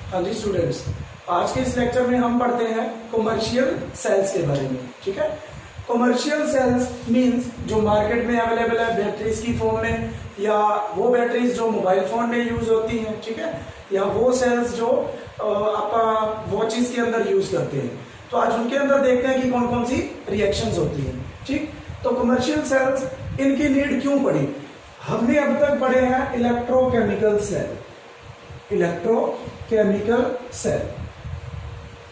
हाँ जी स्टूडेंट्स, आज के इस लेक्चर में हम पढ़ते हैं कमर्शियल सेल्स के बारे में। ठीक है, कमर्शियल सेल्स मींस जो मार्केट में अवेलेबल है बैटरीज की फॉर्म में, या वो बैटरीज जो मोबाइल फोन में यूज होती हैं, ठीक है, या वो सेल्स जो आप वॉचेस के अंदर यूज करते हैं। तो आज उनके अंदर देखते हैं कि कौन कौन सी रिएक्शंस होती हैं। ठीक, तो कमर्शियल सेल्स इनकी नीड क्यों पड़ी? हमने अब तक पढ़े हैं electrochemical cell, electrochemical cell.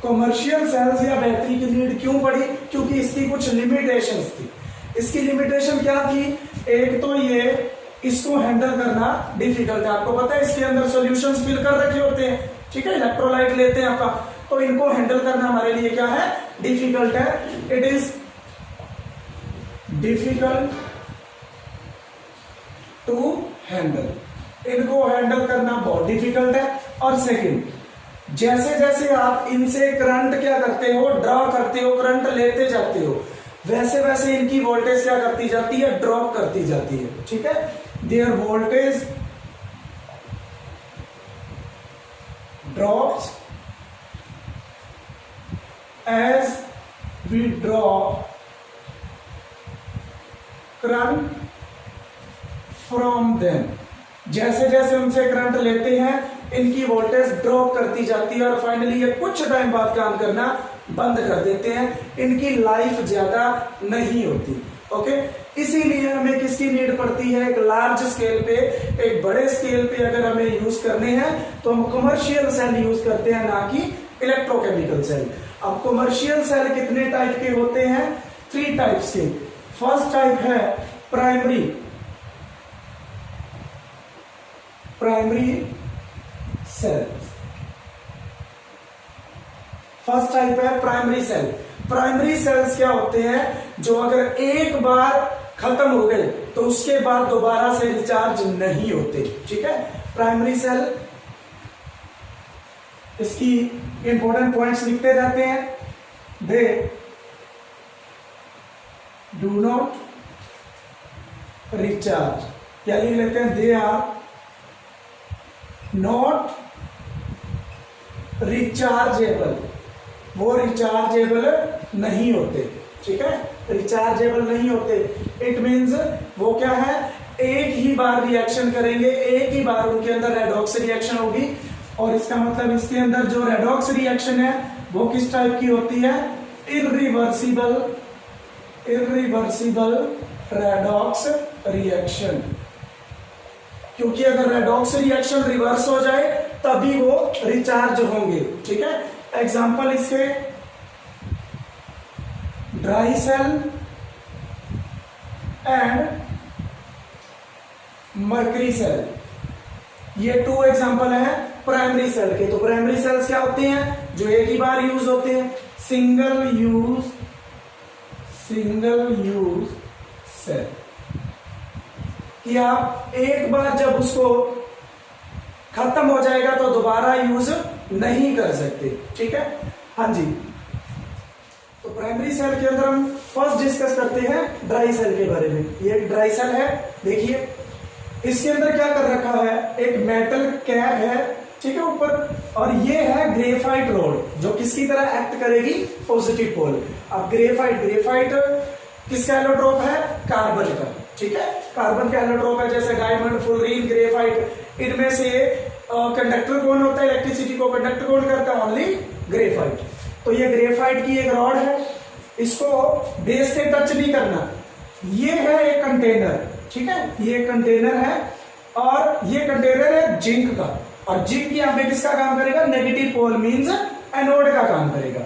Commercial cells या बैटरी की नीड क्यों पड़ी? क्योंकि इसकी कुछ लिमिटेशंस थी। इसकी लिमिटेशन क्या थी? एक तो ये इसको हैंडल करना डिफिकल्ट है। आपको पता है इसके अंदर सॉल्यूशंस फिल कर रखे होते हैं, ठीक है, इलेक्ट्रोलाइट लेते हैं आपका, तो इनको हैंडल करना हमारे लिए क्या है? डिफिकल्ट है। It is difficult to handle, इनको हैंडल करना बहुत डिफिकल्ट है। और सेकंड, जैसे जैसे आप इनसे करंट क्या करते हो, ड्रॉ करते हो, करंट लेते जाते हो, वैसे वैसे इनकी वोल्टेज क्या करती जाती है? ड्रॉप करती जाती है। ठीक है, there voltage drops as we draw current from them. जैसे जैसे उनसे करंट लेते हैं इनकी वोल्टेज ड्रॉप करती जाती है और फाइनली ये कुछ टाइम बाद काम करना बंद कर देते हैं। इनकी लाइफ ज्यादा नहीं होती। ओके, इसीलिए हमें किसकी नीड पड़ती है? एक लार्ज स्केल पे, एक बड़े स्केल पे अगर हमें यूज करने हैं तो हम कमर्शियल सेल यूज करते हैं, ना कि इलेक्ट्रोकेमिकल सेल। अब कमर्शियल सेल कितने टाइप के होते हैं? 3 टाइप्स के। फर्स्ट टाइप है प्राइमरी सेल। फर्स्ट टाइप है प्राइमरी सेल। प्राइमरी सेल्स क्या होते हैं? जो अगर एक बार खत्म हो गए तो उसके बाद दोबारा से रिचार्ज नहीं होते। ठीक है, प्राइमरी सेल, इसकी इंपॉर्टेंट पॉइंट्स लिखते जाते हैं। दे डू नॉट रिचार्ज, क्या लिख लेते हैं? दे आर नॉट रिचार्जेबल, वो रिचार्जेबल नहीं होते। ठीक है, रिचार्जेबल नहीं होते। इट मींस वो क्या है? एक ही बार रिएक्शन करेंगे, एक ही बार उनके अंदर रेडॉक्स रिएक्शन होगी। और इसका मतलब इसके अंदर जो रेडॉक्स रिएक्शन है वो किस टाइप की होती है? Irreversible redox reaction. क्योंकि अगर रेडॉक्स रिएक्शन रिवर्स हो जाए तभी वो रिचार्ज होंगे। ठीक है, एग्जाम्पल इसके dry cell and mercury cell, ये 2 एग्जाम्पल है प्राइमरी सेल के। तो प्राइमरी सेल्स क्या होते हैं? जो एक ही बार यूज होते हैं, सिंगल यूज सेल, कि आप एक बार जब उसको खत्म हो जाएगा तो दोबारा यूज नहीं कर सकते। ठीक है, हाँ जी। तो प्राइमरी सेल के अंदर हम फर्स्ट डिस्कस करते हैं ड्राई सेल के बारे में। ये ड्राई सेल है, देखिए इसके अंदर क्या कर रखा है? एक मेटल कैप है, ठीक है, ऊपर, और ये है ग्रेफाइट रोड जो किसकी तरह एक्ट करेगी? Positive pole. अब ग्रेफाइट किसका एलोट्रोप है? कार्बन का। ठीक है, कार्बन का एलोट्रोप है, जैसे डायमंड, फुलरीन, ग्रेफाइट। इनमें से कंडक्टर कौन होता है? इलेक्ट्रिसिटी को कंडक्ट कौन करता है? Only graphite. तो ये ग्रेफाइट की एक रॉड है, इसको बेस से टच नहीं करना। ये है एक कंटेनर, ठीक है, ये कंटेनर है, और ये कंटेनर है जिंक का। और जिंक यहाँ पे किसका काम करेगा? नेगेटिव पोल मींस एनोड का काम करेगा।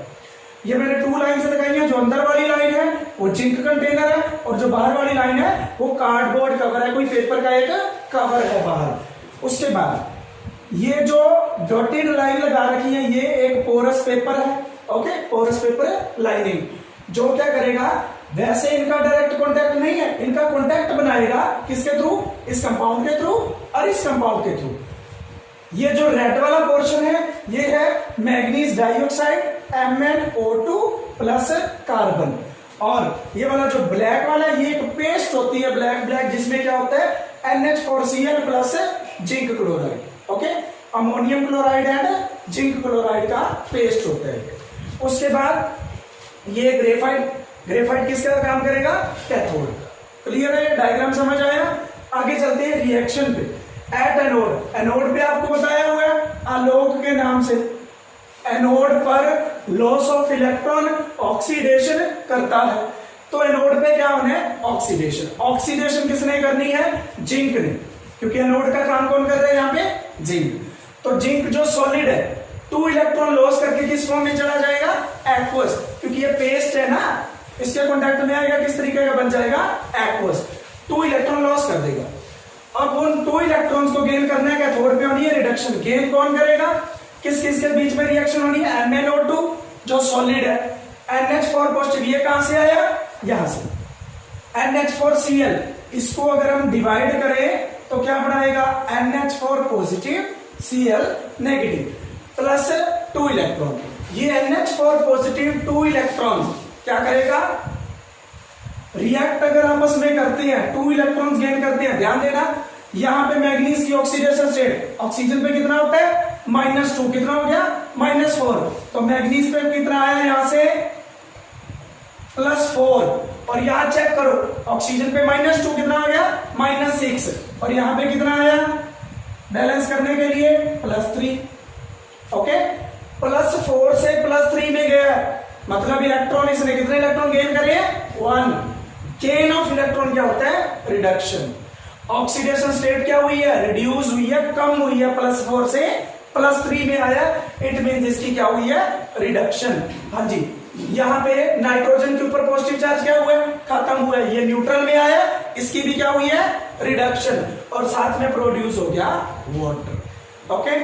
ये मैंने 2 लाइन से लगाई है। जो अंदर वाली लाइन है वो जिंक कंटेनर है, और जो बाहर वाली लाइन है वो कार्डबोर्ड कवर है, कोई पेपर का एक कवर है बाहर। उसके बाद ये जो डॉटेड लाइन लगा रखी है ये एक पोरस पेपर है। ओके, पोरस पेपर लाइनिंग, जो क्या करेगा? वैसे इनका डायरेक्ट कांटेक्ट नहीं है, इनका कांटेक्ट बनाएगा किसके थ्रू? इस कंपाउंड के थ्रू और इस कंपाउंड के थ्रू। ये जो रेड वाला पोर्शन है ये है manganese dioxide MnO2 plus carbon, और ये वाला जो ब्लैक वाला ये एक पेस्ट होती है ब्लैक जिसमें क्या होता है NH4Cl plus zinc chloride. Okay, ammonium chloride and zinc chloride का पेस्ट होता है। उसके बाद ये ग्रेफाइट किसका काम करेगा? कैथोड। क्लियर है? डायग्राम समझ आया? आगे चलते हैं रिएक्शन पे। एट एनोड, एनोड पे आपको बताया हुआ है आलोक के नाम से। एनोड पर लॉस ऑफ इलेक्ट्रॉन ऑक्सीडेशन करता है। तो एनोड पे क्या होना है? ऑक्सीडेशन। ऑक्सीडेशन किसने करनी है? जिंक ने, क्योंकि एनोड का काम कौन कर रहा है यहाँ पे? जिंक। तो जिंक जो सॉलिड है 2 इलेक्ट्रॉन लॉस करके किस फॉर्म में चला जाएगा? एक्वस, क्योंकि ये पेस्ट है ना, इसके कॉन्टेक्ट में आएगा, किस तरीके का बन जाएगा? एक्वस। 2 इलेक्ट्रॉन लॉस कर देगा। अब उन 2 इलेक्ट्रॉन्स को गेन करना है, कैथोड पे होनी है रिडक्शन। गेन कौन करेगा? किस किस के बीच में रिएक्शन होनी है? MnO2 जो सॉलिड है, NH4 पॉजिटिव, ये कहां से आया? यहां से। NH4Cl, इसको अगर हम डिवाइड करें तो क्या बनाएगा? NH4 positive Cl negative plus 2 electron. ये NH4 पॉजिटिव 2 इलेक्ट्रॉन क्या करेगा? रिएक्ट अगर आपस में करते हैं, 2 इलेक्ट्रॉन्स गेन करते हैं। ध्यान देना, यहां पे मैग्नीज की ऑक्सीडेशन स्टेट, ऑक्सीजन पे कितना होता है? -2। कितना हो गया? -4। तो मैग्नीज पे कितना आया यहां से? +4। और यहां चेक करो, ऑक्सीजन पे -2 कितना आ गया? -6। और यहां पे कितना आया बैलेंस करने के लिए? +3। ओके, +4 से +3 में गया, मतलब इलेक्ट्रॉन इसने कितने इलेक्ट्रॉन गेन करे? 1। गेन ऑफ इलेक्ट्रॉन क्या होता है? रिडक्शन। ऑक्सीडेशन स्टेट क्या हुई है? रिड्यूस हुई है, कम हुई है, +4 से +3 में आया। इट मीन इसकी क्या हुई है? रिडक्शन। हाँ जी, यहां पे नाइट्रोजन के ऊपर पॉजिटिव चार्ज क्या हुआ है? खत्म हुआ है, ये न्यूट्रल में आया, इसकी भी क्या हुई है? रिडक्शन। और साथ में प्रोड्यूस हो गया वाटर। ओके,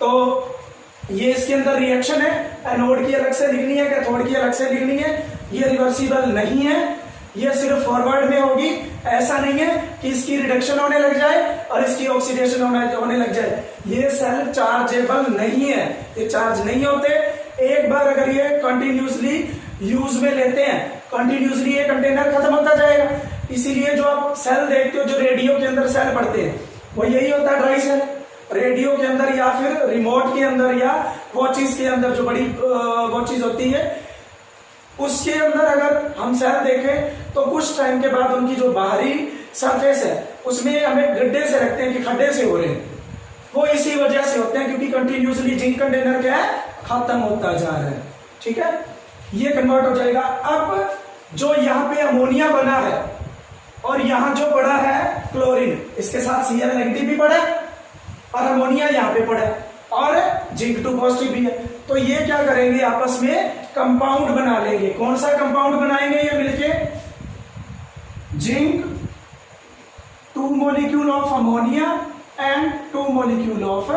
तो ये इसके अंदर रिएक्शन है। एनोड की अलग से लिखनी है, कैथोड की अलग से लिखनी है। ये रिवर्सिबल नहीं है, ये सिर्फ फॉरवर्ड में होगी। ऐसा नहीं है कि इसकी रिडक्शन होने लग जाए और इसकी ऑक्सीडेशन होने लग जाए। ये सेल चार्जेबल नहीं है, ये चार्ज नहीं होते। एक बार अगर ये कंटिन्यूसली यूज में लेते हैं, कंटिन्यूसली ये कंटेनर खत्म होता जाएगा। इसीलिए जो आप सेल देखते हो, जो रेडियो के अंदर सेल पड़ते हैं, वो यही होता है, ड्राई सेल। रेडियो के अंदर या फिर रिमोट के अंदर या वॉचेस के अंदर, जो बड़ी वॉचेस होती है, उसके अंदर अगर हम सेल देखें तो कुछ टाइम के बाद उनकी जो बाहरी सरफेस है उसमें हमें गड्ढे से रखते हैं कि खड्डे से हो रहे हैं। वो इसी वजह से होते हैं क्योंकि कंटिन्यूसली जिंक कंटेनर क्या है? खत्म होता जा रहा है। ठीक है, ये कन्वर्ट हो जाएगा। अब जो यहाँ पे अमोनिया बना है और यहाँ जो पड़ा है क्लोरीन, इसके साथ Cl नेगेटिव भी पड़ा है और अमोनिया यहाँ पे पड़ा है और जिंक 2 पॉजिटिव भी है। तो ये क्या करेंगे? आपस में कंपाउंड बना लेंगे। कौन सा कंपाउंड बनाएंगे ये मिलके? Zinc 2 molecule of ammonia and 2 molecule of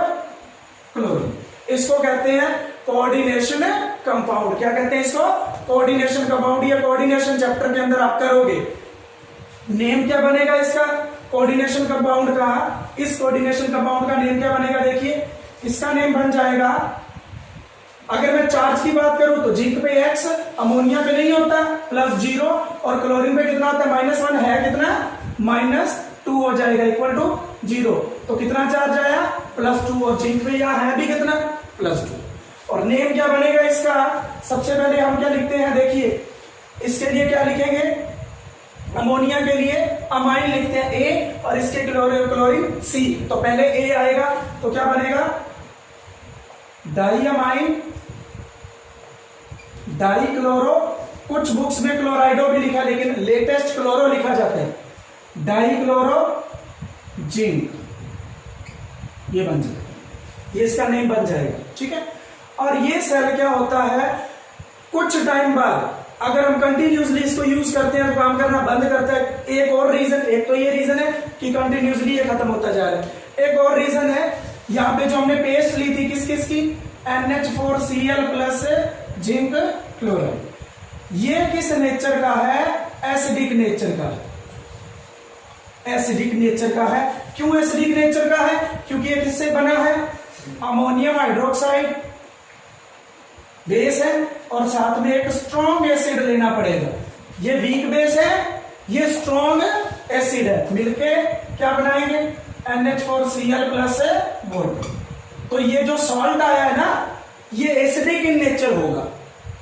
chlorine. इसको कहते हैं कोऑर्डिनेशन कंपाउंड। क्या कहते हैं इसको? Coordination compound. या कोऑर्डिनेशन चैप्टर के अंदर आप करोगे। नेम क्या बनेगा इसका? कोऑर्डिनेशन कंपाउंड का। इस कोऑर्डिनेशन कंपाउंड का नेम क्या बनेगा? देखिए, इसका नेम बन जाएगा, अगर मैं चार्ज की बात करूं तो जिंक पे X, अमोनिया पे नहीं होता, +0, और क्लोरीन पे कितना होता है? -1 है, कितना? -2 हो जाएगा, इक्वल टू 0। तो कितना चार्ज आया? +2। और जिंक पे यहां है भी कितना? +2। और नेम क्या बनेगा इसका? सबसे पहले हम क्या लिखते हैं? देखिए, इसके लिए क्या लिखेंगे? अमोनिया के लिए अमाइन लिखते हैं A और इसके क्लोरीन C। तो पहले A आएगा तो क्या बनेगा? डाईअमाइन डाईक्लोरो। कुछ बुक्स में क्लोराइडो भी लिखा, लेकिन लेटेस्ट क्लोरो लिखा जाता है। डाईक्लोरो जिंक, ये बन जाएगा, ये इसका नेम बन जाएगा। ठीक है, और ये सेल क्या होता है? कुछ टाइम बाद अगर हम कंटिन्यूसली इसको यूज करते हैं तो काम करना बंद करता है। एक और रीजन, एक तो ये रीजन है कि कंटिन्यूसली ये खत्म होता जा रहा है। एक और रीजन है, यहाँ पे जो हमने पेस्ट ली थी किस किस की? NH4Cl plus zinc chloride. ये किस नेचर का है? एसिडिक नेचर का है। एसिडिक नेचर का है। क्यों एसिडिक नेचर का है? क्योंकि ये किससे बना है? अमोनियम हाइड्रोक्साइड बेस है और साथ में एक स्ट्रॉन्ग एसिड लेना पड़ेगा। ये वीक बेस है, ये स्ट्रॉन्ग एसिड है, मिलके क्या बनाएंगे? NH4Cl plus water. तो ये जो सॉल्ट आया है ना, ये एसिडिक इन नेचर होगा।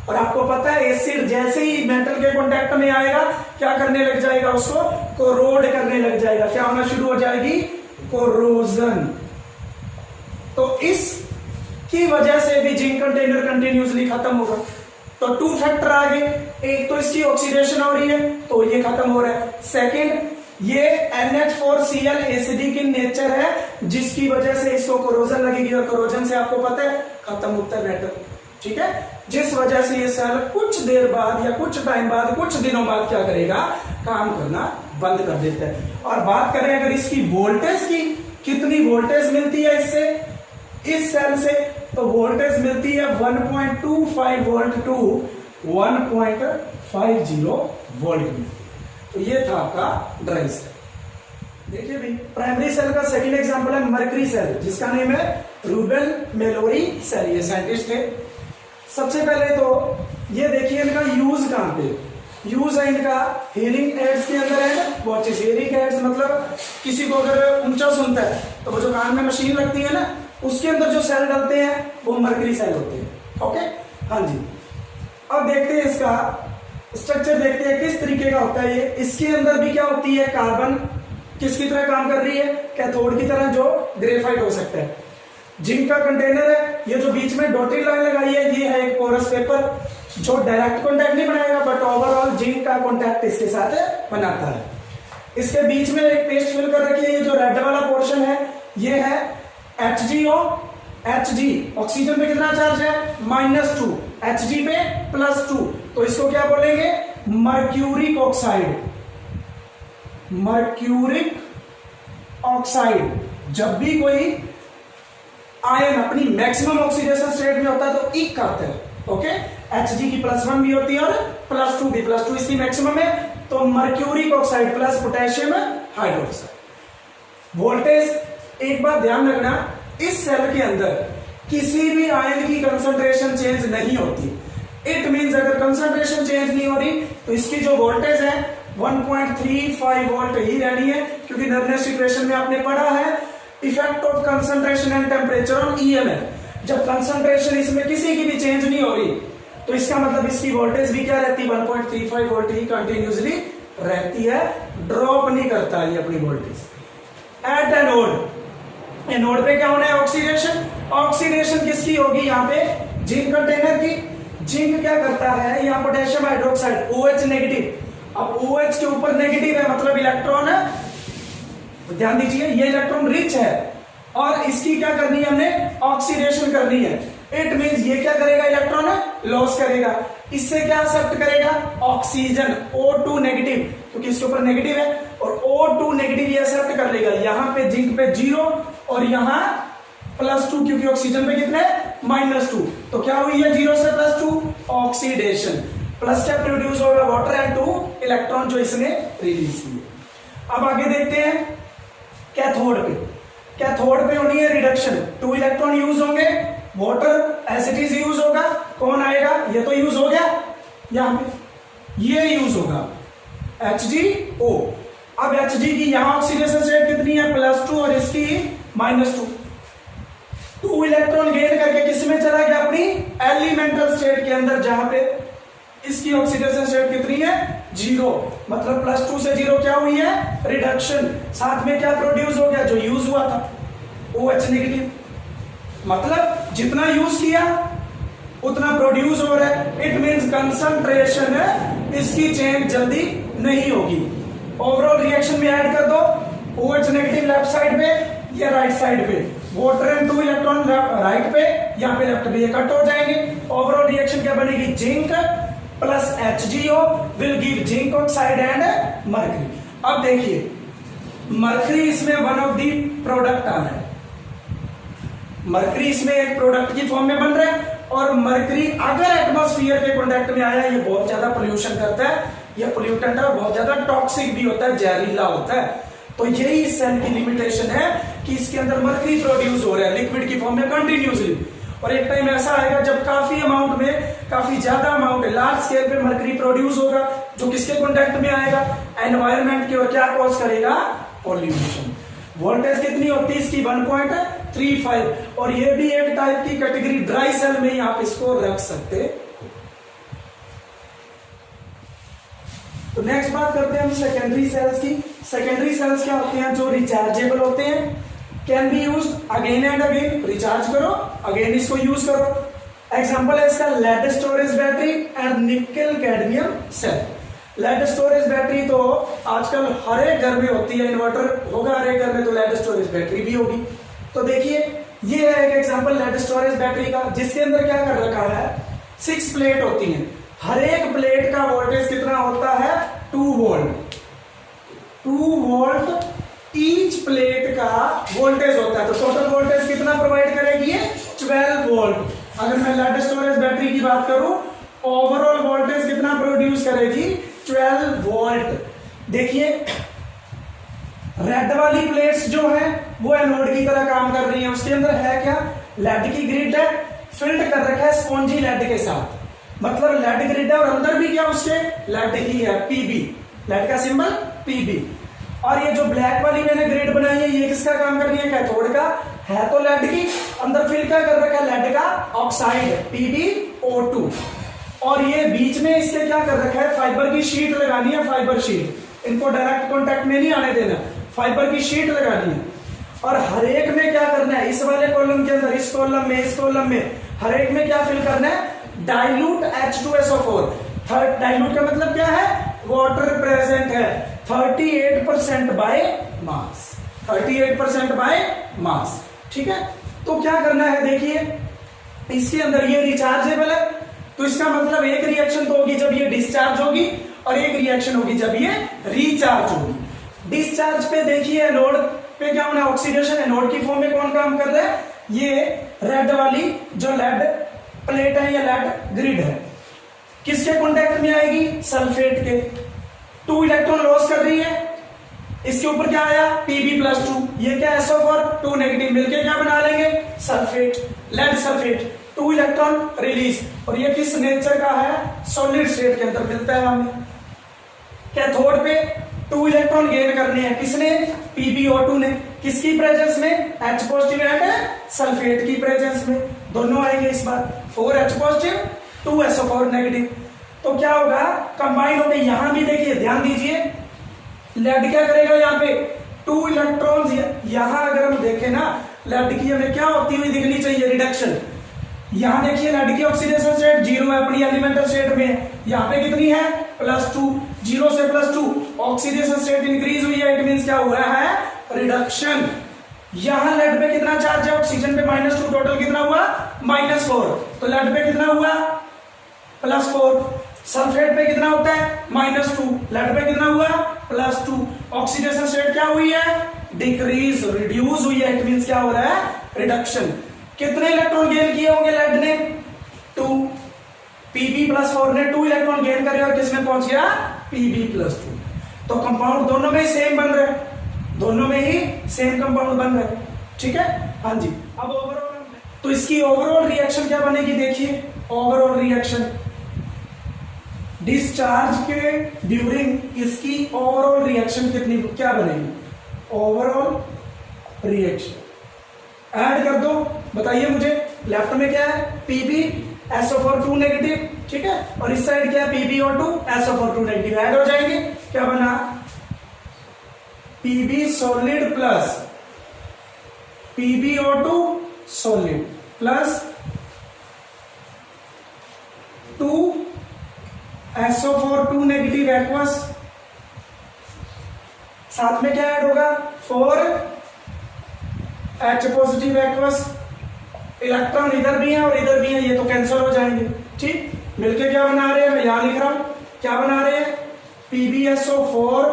और आपको पता है एसिड जैसे ही मेटल के कांटेक्ट में आएगा क्या करने लग जाएगा, उसको कोरोड करने लग जाएगा, क्या होना शुरू हो जाएगी, कोरोजन। तो इसकी वजह से भी जिंक कंटेनर कंटिन्यूसली खत्म होगा। तो 2 फैक्टर आ गए, एक तो इसकी ऑक्सीडेशन हो रही है तो ये खत्म हो रहा है, सेकंड ये NH4Cl एसिडिक इन नेचर है जिसकी वजह से इसको कोरोजन लगेगी और कोरोजन से आपको पता है खत्म होता है मेटल, ठीक है, जिस वजह से ये सेल कुछ देर बाद या कुछ टाइम बाद, कुछ दिनों बाद क्या करेगा, काम करना बंद कर देता है। और बात करें अगर इसकी वोल्टेज की, कितनी वोल्टेज मिलती है इससे, इस सेल से, तो वोल्टेज मिलती है 1.25 वोल्ट टू 1.50 वोल्ट में। तो ये था आपका ड्राई सेल। देखिए भाई, प्राइमरी सेल का सेकंड एग्जांपल है मर्करी सेल, जिसका नेम है रूबेन मेलोरी सेल। ये साइंटिस्ट थे। सबसे पहले तो ये देखिए इनका यूज कहां पे, यूज है इनका हियरिंग एड्स के अंदर है, वॉचेस। हियरिंग एड्स मतलब किसी को अगर ऊंचा सुनता है तो वो जो कान में मशीन लगती है ना, उसके अंदर जो सेल डालते हैं वो मर्करी सेल होते हैं। ओके, हाँ जी। अब देखते हैं इसका स्ट्रक्चर, देखते हैं किस तरीके का होता है ये। इसके अंदर भी क्या होती है, कार्बन किसकी तरह काम कर रही है, कैथोड की तरह, जो ग्रेफाइट हो सकता है। जिंक का कंटेनर है, ये जो बीच में डॉटेड लाइन लगाई है ये है एक पोरस पेपर जो डायरेक्ट कॉन्टैक्ट नहीं बनाएगा बट ओवरऑल जिंक का कॉन्टैक्ट इसके साथ बनाता है। इसके बीच में एक पेस्ट फिल कर रखी है, ये जो रेड वाला पोर्शन है ये है HgO। Hg ऑक्सीजन पे कितना चार्ज है, -2, Hg पे +2, तो इसको क्या बोलेंगे, मर्क्यूरिक ऑक्साइड। Mercuric oxide. जब भी कोई आयन अपनी मैक्सिमम ऑक्सीडेशन स्टेट में होता है तो इक करते हैं। ओके, Hg की +1 भी होती है और +2 भी, +2 इसकी मैक्सिमम है, तो mercuric oxide plus potassium hydroxide. Voltage, एक बात ध्यान रखना, इस सेल के अंदर किसी भी आयन की कंसंट्रेशन चेंज नहीं होती। इट मींस अगर कंसंट्रेशन चेंज नहीं हो रही तो इसकी जो वोल्टेज है 1.35 वोल्ट ही रहनी है, क्योंकि नर्वस इक्वेशन में आपने पढ़ा है effect of concentration and temperature on EMF। जब कंसंट्रेशन इसमें किसी की भी चेंज नहीं हो रही तो इसका मतलब इसकी वोल्टेज भी क्या रहती है, 1.35 वोल्ट ही कंटिन्यूसली रहती है, ड्रॉप नहीं करता ये अपनी वोल्टेज। एट ए नोड, नोड पे क्या होना है, ऑक्सीडेशन। ऑक्सीडेशन किसकी होगी, यहाँ पे जिंक कंटेनर की। जिंक क्या करता है, यहाँ पोटेशियम हाइड्रोक्साइड OH नेगेटिव। अब OH के ऊपर नेगेटिव है मतलब इलेक्ट्रॉन है, तो ध्यान दीजिए ये इलेक्ट्रॉन रिच है और इसकी क्या करनी है, हमने ऑक्सीडेशन करनी है। इट मींस ये क्या करेगा, इलेक्ट्रॉन लॉस करेगा। इससे क्या एक्सेप्ट करेगा, ऑक्सीजन O2 नेगेटिव, क्योंकि इसके ऊपर नेगेटिव है, और O2 नेगेटिव ये एक्सेप्ट कर लेगा। यहां पे जिंक पे 0 और यहां +2, क्योंकि ऑक्सीजन पे कितने, -2, तो क्या हुई है 0 से +2 ऑक्सीडेशन। प्लस क्या प्रोड्यूस होगा, वाटर एंड 2 इलेक्ट्रॉन जो इसने रिलीज किए। अब आगे देखते हैं कैथोड पे। कैथोड पे होनी है रिडक्शन, 2 इलेक्ट्रॉन यूज होंगे, वाटर एसिटिस यूज होगा, कौन आएगा, ये तो यूज हो गया, यहां पे ये यूज होगा HgO। अब Hg की यहां ऑक्सीडेशन स्टेट कितनी है, +2 और इसकी -2। 2 इलेक्ट्रॉन गेन करके किस में चला गया, अपनी एलिमेंटल स्टेट के अंदर, जहां पे इसकी ऑक्सीडेशन स्टेट कितनी है, 0। मतलब +2 से 0 क्या हुई है, रिडक्शन। साथ में क्या प्रोड्यूस हो गया, जो यूज हुआ था OH नेगेटिव। मतलब जितना यूज किया उतना प्रोड्यूस हो रहा है। इट मींस कंसंट्रेशन इसकी चेंज जल्दी नहीं होगी। ओवरऑल रिएक्शन में ऐड कर दो, OH नेगेटिव लेफ्ट साइड पे या राइट साइड पे, वाटर एंड 2 इलेक्ट्रॉन राइट पे, यहाँ पे लेफ्ट पे, ये कट हो जाएंगे। ओवरऑल रिएक्शन क्या बनेगी, zinc plus HgO will give zinc oxide and mercury. अब देखिए मर्करी इसमें वन ऑफ दी प्रोडक्ट आ रहा है, मर्करी इसमें एक प्रोडक्ट की फॉर्म में बन रहा है। और मर्करी अगर एटमॉस्फेयर के कांटेक्ट में आया, ये बहुत ज्यादा पोल्यूशन करता है, ये पोल्यूटेंट है, बहुत ज्यादा टॉक्सिक भी होता है, जहरीला होता है। तो यही इस सेल की लिमिटेशन है कि इसके अंदर मर्करी प्रोड्यूस हो रहा है लिक्विड की फॉर्म में कंटिन्यूसली। और एक टाइम ऐसा आएगा जब काफी अमाउंट में, काफी ज्यादा अमाउंट, लार्ज स्केल पे मर्करी प्रोड्यूस होगा, जो किसके कांटेक्ट में आएगा, एनवायरनमेंट की, और क्या कॉज करेगा, पॉल्यूशन। वोल्टेज कितनी होती है इसकी, 3,5 और ये भी एक टाइप की कैटेगरी ड्राई सेल में ही आप इसको रख सकते हो। तो नेक्स्ट बात करते हैं हम सेकेंडरी सेल्स की। सेकेंडरी सेल्स क्या होते हैं? जो रिचार्जेबल होते हैं, can be use again and again, recharge करो अगेन इसको यूज करो। एग्जांपल है इसका lead storage battery and nickel cadmium cell. Lead storage battery तो आजकल हर एक घर में होती है, इन्वर्टर होगा हर एक घर में, तो लेड स्टोरेज बैटरी भी होगी। तो देखिए ये है एक एग्जांपल लेड स्टोरेज बैटरी का, जिसके अंदर क्या कर रखा है, 6 प्लेट होती हैं। हर एक प्लेट का वोल्टेज कितना होता है? 2 वोल्ट। 2 वोल्ट ईच प्लेट का वोल्टेज होता है। तो टोटल वोल्टेज कितना प्रोवाइड करेगी ये? 12 वोल्ट। अगर मैं लेड स्टोरेज बैटरी की बात करूं, ओवरऑल वोल्टेज कितना प्रोड्यूस करेगी? 12 वोल्ट। देखिए रेड वाली प्लेट्स जो है वो एनोड की तरह काम कर रही है। उसके अंदर है क्या? लेड की ग्रिड है, फिल्ड कर रखा है स्पॉन्जी लेड के साथ, मतलब लेड ग्रिड है और अंदर भी क्या उसके लेड ही है, पीबी, लेड का सिंबल पीबी। और ये जो ब्लैक वाली मैंने ग्रिड बनाई है ये किसका काम कर रही है? कैथोड का है, तो लेड की अंदर फिल क्या कर रखा है? लेड का ऑक्साइड PbO2। और ये बीच में इसके क्या कर रखा है? फाइबर की शीट लगानी है, फाइबर शीट। इनको डायरेक्ट कॉन्टेक्ट में नहीं आने देना, फाइबर की शीट लगानी है। और हर एक में क्या करना है? इस वाले कॉलम के अंदर, इस कॉलम में, इस कॉलम में, हर एक में क्या फिल करना है? Dilute H2SO4। डाइल्यूट का मतलब क्या है? वाटर प्रेजेंट है 38% बाय मास, 38% बाय मास। ठीक है, तो क्या करना है? देखिए इसके अंदर ये रिचार्जेबल है, तो इसका मतलब एक रिएक्शन तो होगी जब ये डिस्चार्ज होगी और एक रिएक्शन होगी जब ये रिचार्ज होगी। डिस्चार्ज पे देखिए एनोड पे क्या होना है? ऑक्सीडेशन। एनोड की फॉर्म में कौन काम कर रहा है? ये रेड वाली जो लेड प्लेट है या लेड ग्रिड है, किसके कॉन्टेक्ट में आएगी? सल्फेट के। 2 इलेक्ट्रॉन लॉस कर रही है, इसके ऊपर क्या आया? Pb+2। ये क्या? SO4 2 नेगेटिव मिलके क्या बना लेंगे? Sulphate, lead sulphate. 2 electron release. और ये किस नेचर का है? सॉलिड स्टेट के अंदर मिलता है हमें। कैथोड पे 2 इलेक्ट्रॉन गेन करने हैं, किसने? PbO2 ने। किसकी प्रेजेंस में? H पॉजिटिव एंड सल्फेट की प्रेजेंस में, दोनों आएंगे इस बार। 4H positive 2SO4 negative. तो क्या होगा? कंबाइन होकर यहां भी देखिए, ध्यान दीजिए, लेड क्या करेगा? यहाँ पे 2 इलेक्ट्रॉन्स, यहां अगर हम देखें ना, लेड की हमें क्या होती हुई दिखनी चाहिए? रिडक्शन। यहां देखिए लेड की ऑक्सीडेशन स्टेट 0 है, अपनी एलिमेंटल स्टेट में। यहाँ पे कितनी है? +2। 0 से +2 ऑक्सीडेशन स्टेट इंक्रीज हुई है, इट मींस क्या हुआ है? रिडक्शन। यहां लेड पे कितना चार्ज है? ऑक्सीजन पे -2, टोटल कितना हुआ? -4। तो लेड पे कितना हुआ? +4। सल्फेट पे कितना होता है? -2। लेड पे कितना हुआ? +2। ऑक्सीडेशन स्टेट क्या हुई है? डिक्रीज, रिड्यूस हुई है, इट मींस क्या हो रहा है? रिडक्शन। कितने इलेक्ट्रॉन गेन किए होंगे लेड ने? 2। Pb+4 ने 2 इलेक्ट्रॉन गेन करे और किसमें पहुंच गया? Pb+2। तो कंपाउंड दोनों में ही सेम बन रहे हैं, दोनों में ही सेम कंपाउंड बन रहे हैं। ठीक है, हाँ जी। अब ओवरऑल, तो इसकी ओवरऑल रिएक्शन क्या बनेगी? देखिए ओवरऑल रिएक्शन डिस्चार्ज के ड्यूरिंग इसकी ओवरऑल रिएक्शन कितनी क्या बनेगी? ओवरऑल रिएक्शन ऐड कर दो, बताइए मुझे। लेफ्ट में क्या है? PbSO4 2 नेगेटिव, ठीक है, और इस साइड क्या है? PbO2 SO4 2 negative. ऐड हो जाएंगे, क्या बना? Pb solid plus PbO2 solid plus 2 SO4 2 negative aqueous. साथ में क्या ऐड होगा? 4 H पॉजिटिव एक्वस। इलेक्ट्रॉन इधर भी है और इधर भी है, ये तो कैंसिल हो जाएंगे। ठीक, मिलके क्या बना रहे हैं? मैं यहां लिख रहा हूं, क्या बना रहे हैं? PbSO4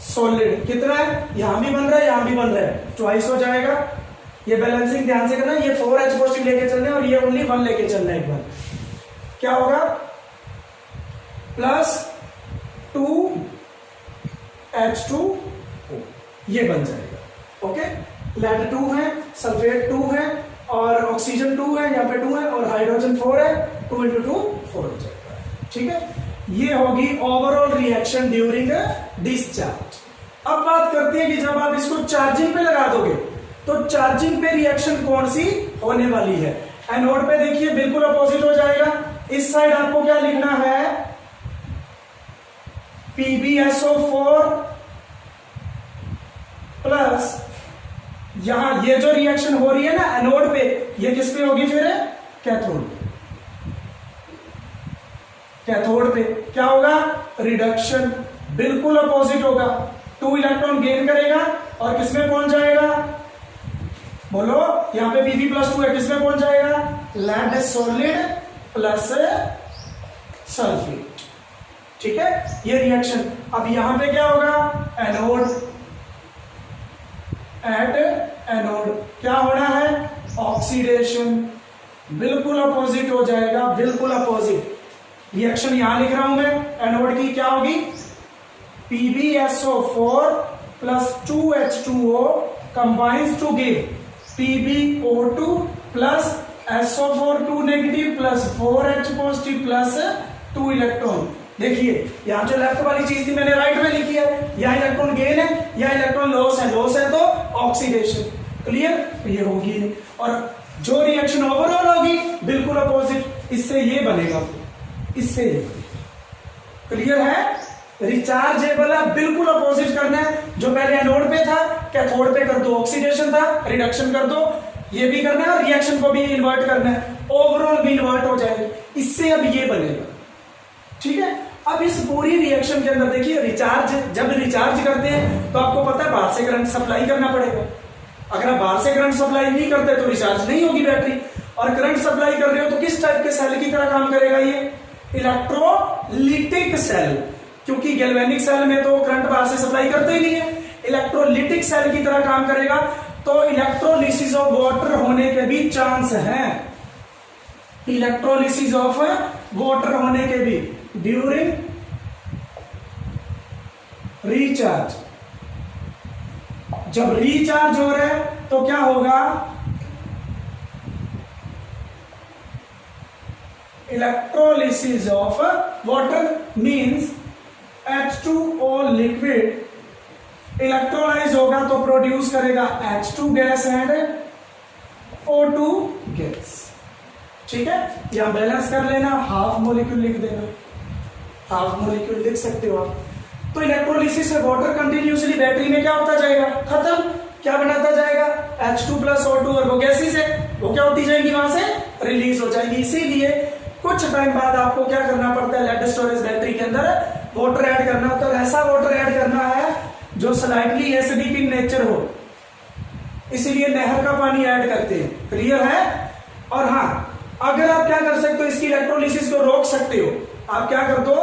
solid. कितना है? यहां भी बन रहा है, यहां भी बन रहा है, ट्वाइस हो जाएगा। ये बैलेंसिंग ध्यान से करना, ये 4H पॉजिटिव लेके चलना है और ये ओनली 1 लेके चलना है। एक बार क्या होगा? प्लस 2H2O, ये बन जाएगा। ओके, लेड 2 है, सल्फेट 2 है और ऑक्सीजन 2 है, यहाँ पे 2 है और हाइड्रोजन 4 है, 2 × 2 4 हो जाएगा। ठीक है, ये होगी ओवरऑल रिएक्शन ड्यूरिंग डिस्चार्ज। अब बात करते हैं कि जब आप इसको चार्जिंग पे लगा दोगे तो चार्जिंग पे रिएक्शन कौन सी होने वाली है? एनोड पे देखिए बिल्कुल अपोजिट हो जाएगा। इस साइड आपको क्या लिखना है? PbSO4 प्लस यहां ये जो रिएक्शन हो रही है ना एनोड पे, ये किस पे होगी फिर? कैथोड पे। कैथोड पे क्या होगा? रिडक्शन। बिल्कुल अपोजिट होगा। 2 इलेक्ट्रॉन गेन करेगा और किसमें पहुंच जाएगा? बोलो, यहां पे Pb+2 है, किसमें पहुंच जाएगा? Lead solid plus sulphate. ठीक है, ये रिएक्शन। अब यहां पे क्या होगा? एनोड एट एनोड क्या होना है? ऑक्सीडेशन। बिल्कुल अपोजिट हो जाएगा, बिल्कुल अपोजिट। रिएक्शन यहां लिख रहा हूं मैं, एनोड की क्या होगी? PbSO4 plus 2H2O combines to give PbO2 plus SO4 2 negative plus 4H positive plus 2 electron. देखिए यहां जो लेफ्ट वाली चीज थी मैंने राइट में लिखी है, यहां इलेक्ट्रॉन गेन है, यहां इलेक्ट्रॉन लॉस है। लॉस है तो ऑक्सीडेशन। क्लियर? ये होगी नहीं। और जो रिएक्शन ओवरऑल होगी बिल्कुल अपोजिट, इससे ये बनेगा, इससे ये। क्लियर है? रिचार्जेबल है, बिल्कुल अपोजिट करना है। जो पहले एनोड पे था कैथोड पे कर दो, ऑक्सीडेशन था, रिडक्शन कर दो। ये भी करना है और रिएक्शन को भी इन्वर्ट करना है, ओवरऑल भी इन्वर्ट हो जाएगी। इससे अब ये बनेगा। ठीक है, अब इस पूरी रिएक्शन के अंदर देखिए रिचार्ज, जब रिचार्ज करते हैं तो आपको पता है बाहर से करंट सप्लाई करना पड़ेगा। अगर आप बाहर से करंट सप्लाई नहीं करते तो रिचार्ज नहीं होगी बैटरी। और करंट सप्लाई कर रहे हो तो किस टाइप के सेल की तरह काम करेगा? ये इलेक्ट्रोलिटिक सेल, क्योंकि गैल्वेनिक सेल में तो करंट बाहर से सप्लाई करते ही नहीं है। इलेक्ट्रोलिटिक सेल की तरह काम करेगा, तो इलेक्ट्रोलिसिस ऑफ वाटर होने के भी चांस है। इलेक्ट्रोलिसिस ऑफ वाटर होने के भी ड्यूरिंग रिचार्ज। जब रिचार्ज हो रहा है तो क्या होगा? Electrolysis of water means H2O liquid electrolysed होगा तो प्रोड्यूस करेगा H2 gas and O2 gas. ठीक है, यहां बैलेंस कर लेना, हाफ मोलिक्यूल लिख देना, हाफ मोलिक्यूल लिख सकते हो आप। तो इलेक्ट्रोलिसिस से वाटर कंटिन्यूसली बैटरी में क्या होता जाएगा? खत्म। क्या बनाता जाएगा? H2 प्लस O2 और वो गैसेस है, वो क्या होती जाएगी? वहां से रिलीज हो जाएगी। इसीलिए कुछ टाइम बाद आपको क्या करना पड़ता है? लेड स्टोरेज बैटरी के अंदर वाटर ऐड करना होता है। ऐसा वाटर ऐड करना है जो स्लाइटली एसिडिक इन नेचर हो, इसीलिए नहर का पानी ऐड करते हैं। क्लियर है? और हाँ, अगर आप क्या कर सकते हो, इसकी इलेक्ट्रोलिसिस को रोक सकते हो। आप क्या कर दो,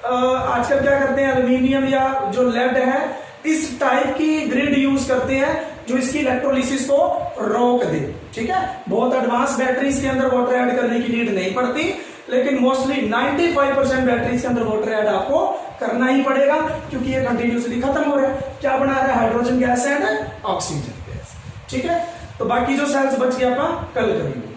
आजकल क्या करते हैं, एल्यूमिनियम या जो लेड है इस टाइप की ग्रिड यूज करते हैं जो इसकी इलेक्ट्रोलिसिस को रोक दे। ठीक है, बहुत एडवांस बैटरीज के अंदर वाटर ऐड करने की नीड नहीं पड़ती, लेकिन मोस्टली 95% बैटरीज के अंदर वाटर ऐड आपको करना ही पड़ेगा, क्योंकि ये कंटिन्यूसली खत्म हो रहा है। क्या बना रहा है? Hydrogen gas and oxygen gas. ठीक है, तो बाकी जो सेल्स बच गए अपन कल करेंगे।